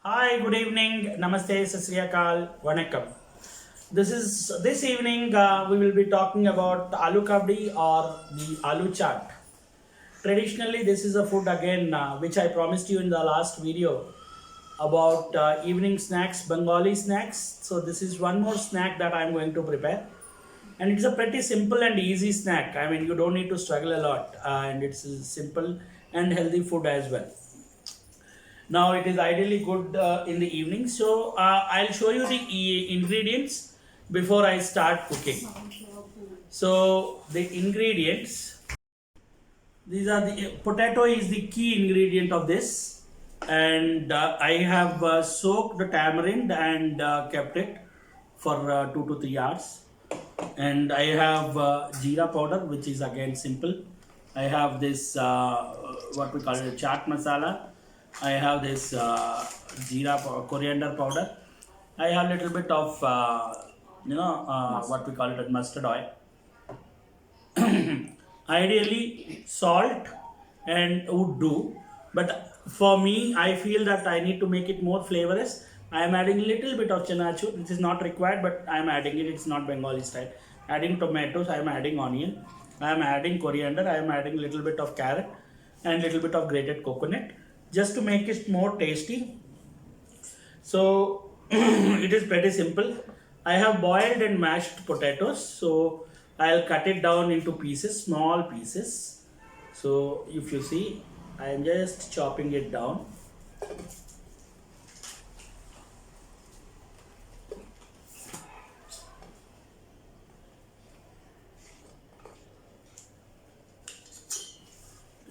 Hi, good evening. Namaste, Sasriyakal, Vanakkam. This evening we will be talking about aloo kabdi or the aloo chaat. Traditionally, this is a food again which I promised you in the last video about evening snacks, Bengali snacks. So this is one more snack that I'm going to prepare, and it's a pretty simple and easy snack. I mean, you don't need to struggle a lot, and it's a simple and healthy food as well. Now it is ideally good in the evening. So I'll show you the ingredients before I start cooking. So the ingredients, these are the potato is the key ingredient of this, and I have soaked the tamarind and kept it for 2 to 3 hours. And I have jeera powder, which is again simple. I have this what we call it chaat masala. I have this coriander powder. I have little bit of what we call it as mustard oil. Ideally, salt and would do, but for me, I feel that I need to make it more flavorous. I am adding little bit of chanachur, which is not required, but I am adding it. It's not Bengali style. Adding tomatoes, I am adding onion, I am adding coriander, I am adding little bit of carrot and little bit of grated coconut, just to make it more tasty. So it is pretty simple. I have boiled and mashed potatoes, so I'll cut it down into pieces, small pieces. So if you see, I am just chopping it down.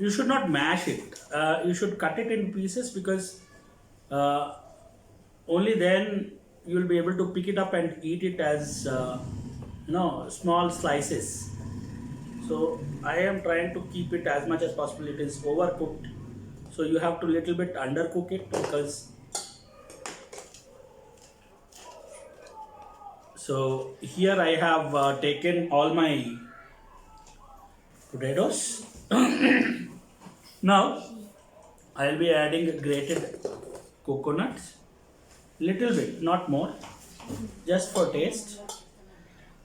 You should not mash it. You should cut it in pieces because uh, only then you will be able to pick it up and eat it as small slices. So I am trying to keep it as much as possible. It is overcooked, so you have to little bit undercook it because. So here I have taken all my potatoes. Now I'll be adding grated coconuts, little bit, not more, just for taste.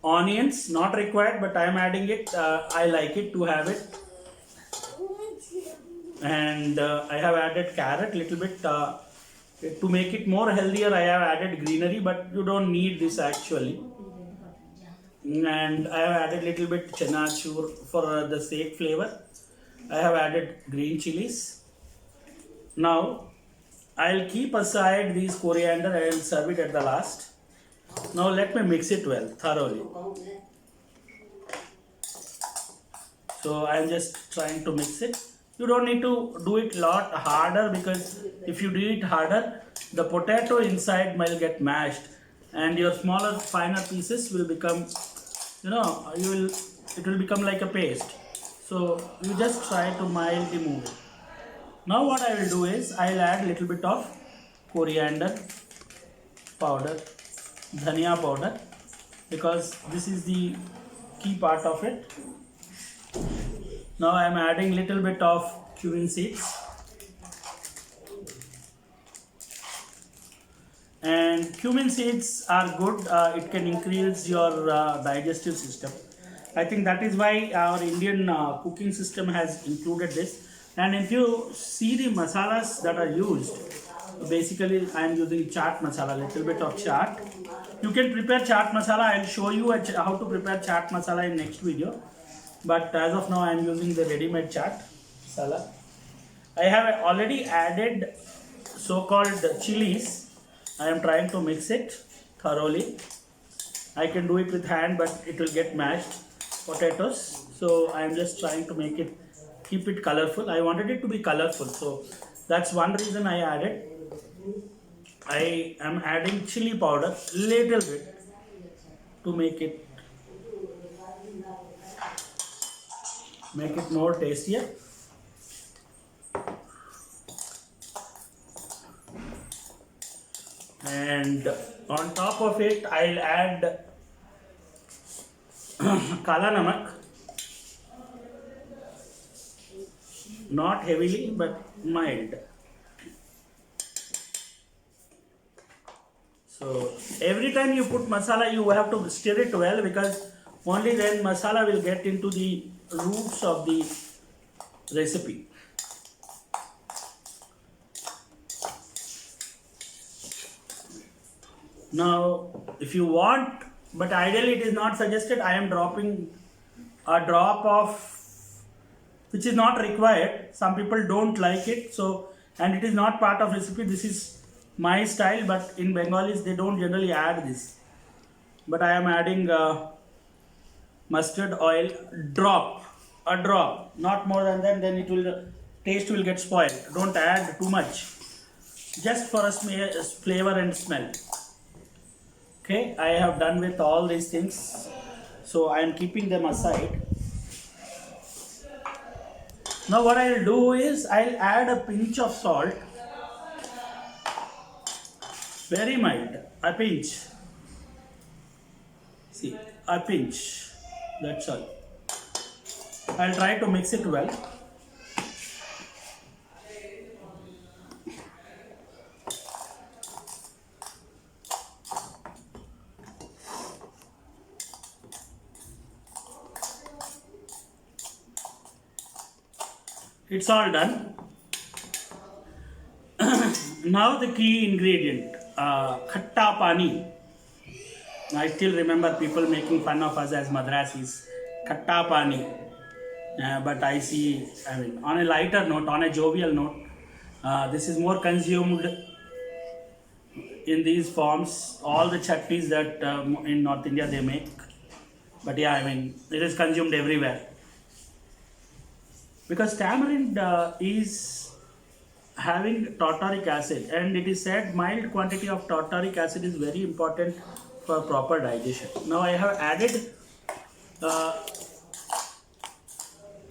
Onions not required, but I am adding it. I like it to have it, and I have added carrot little bit to make it more healthier. I have added greenery, but you don't need this actually. And I have added little bit chanachur for the sake flavor. I have added green chilies. Now I'll keep aside these coriander and serve it at the last. Now let me mix it well thoroughly. So I'm just trying to mix it. You don't need to do it lot harder because if you do it harder, the potato inside might get mashed and your smaller finer pieces will become, you will it will become like a paste. So you just try to mildly move it. Now what I will do is I'll add little bit of coriander powder, dhania powder, because this is the key part of it. Now I am adding little bit of cumin seeds, and cumin seeds are good. It can increase your digestive system. I think that is why our Indian cooking system has included this. And if you see the masalas that are used, basically I am using chaat masala, little bit of chaat. You can prepare chaat masala. I'll show you how to prepare chaat masala in next video. But as of now, I am using the ready-made chaat masala. I have already added so-called chilies. I am trying to mix it thoroughly. I can do it with hand, but it will get mashed potatoes. So I am just trying to keep it colorful. I wanted it to be colorful, so that's one reason I added. I am adding chili powder little bit to make it more tastier. And on top of it, I'll add kala namak, not heavily but mild. So every time you put masala, you have to stir it well, because only then masala will get into the roots of the recipe. Now, if you want, but ideally it is not suggested, I am dropping a drop of, which is not required. Some people don't like it, so, and it is not part of recipe. This is my style, but in Bengalis they don't generally add this. But I am adding mustard oil, a drop, not more than that. Then it will, taste will get spoiled. Don't add too much, just for a flavor and smell. Okay, I have done with all these things, so I am keeping them aside. Now what I will do is, I'll add a pinch of salt, very mild, a pinch. See, a pinch, that's all. I'll try to mix it well. It's all done. Now the key ingredient, khatta pani. I still remember people making fun of us as Madrasis, khatta pani. But I see, I mean, on a lighter note, on a jovial note, this is more consumed in these forms. All the chutneys that in North India they make. But yeah, I mean, it is consumed everywhere. Because tamarind is having tartaric acid, and it is said mild quantity of tartaric acid is very important for proper digestion. Now I have added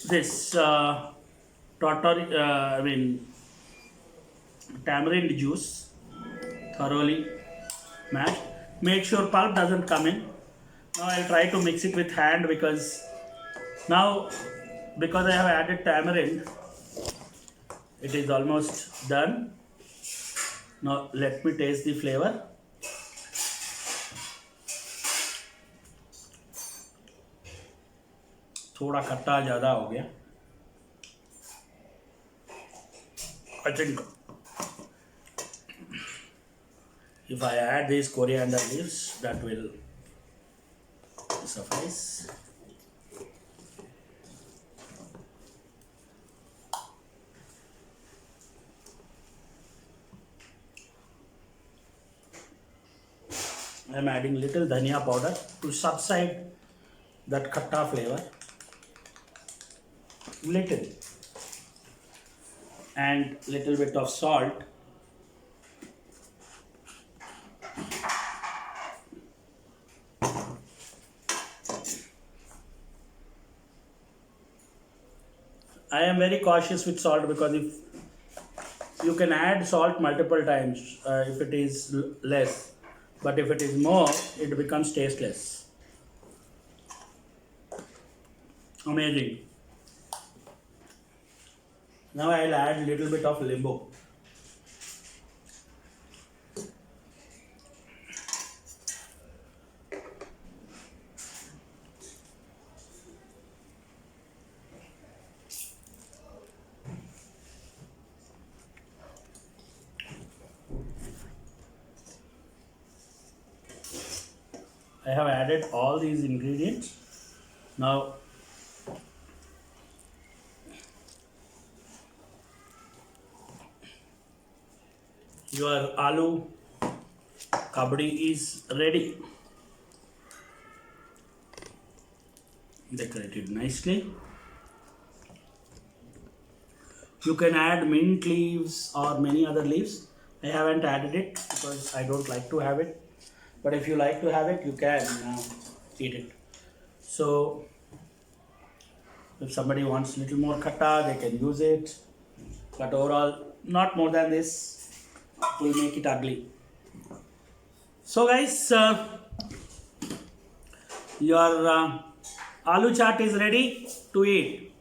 this tamarind juice, thoroughly mashed. Make sure pulp doesn't come in. Now I'll try to mix it with hand, because I have added tamarind, it is almost done. Now let me taste the flavor. थोड़ा खट्टा ज़्यादा हो गया. I think if I add these coriander leaves, that will suffice. I am adding little dhania powder to subside that khatta flavor. Little. And little bit of salt. I am very cautious with salt, because if you can add salt multiple times if it is less, but if it is more, it becomes tasteless. Amazing. Now I will add little bit of limbu. I have added all these ingredients. Now your aloo kabdi is ready. Decorated nicely. You can add mint leaves or many other leaves. I haven't added it because I don't like to have it. But if you like to have it, you can eat it. So if somebody wants a little more khatta, they can use it. But overall, not more than this. It will make it ugly. So guys, your aloo chaat is ready to eat.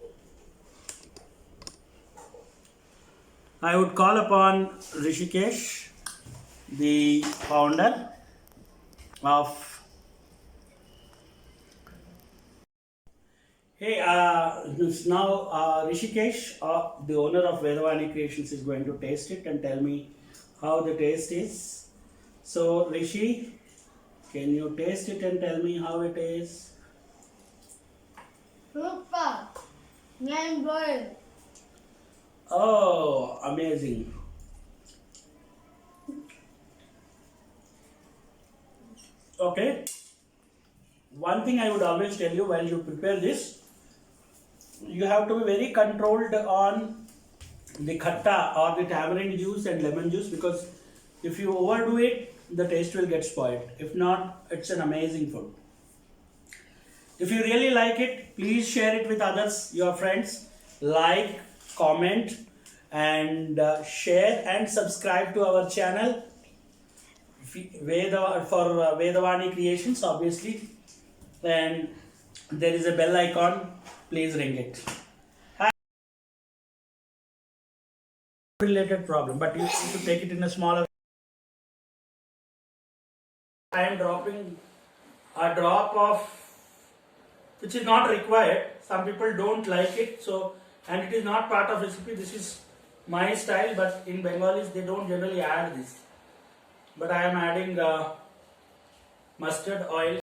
I would call upon Rishikesh, the founder of. Hey, now Rishikesh, the owner of Vedavani Creations, is going to taste it and tell me how the taste is. So, Rishi, can you taste it and tell me how it is? Super. Nine boiled. Oh, amazing. Okay. One thing I would always tell you while you prepare this, you have to be very controlled on the khatta or the tamarind juice and lemon juice, because if you overdo it, the taste will get spoiled. If not, it's an amazing food. If you really like it, please share it with others, your friends. Like, comment, and share and subscribe to our channel Vedavani Creations, obviously. And there is a bell icon. Please ring it. Related problem, but you need to take it in a smaller. I am dropping a drop of, which is not required. Some people don't like it, so, and it is not part of recipe. This is my style, but in Bengalis they don't generally add this. But I am adding mustard oil.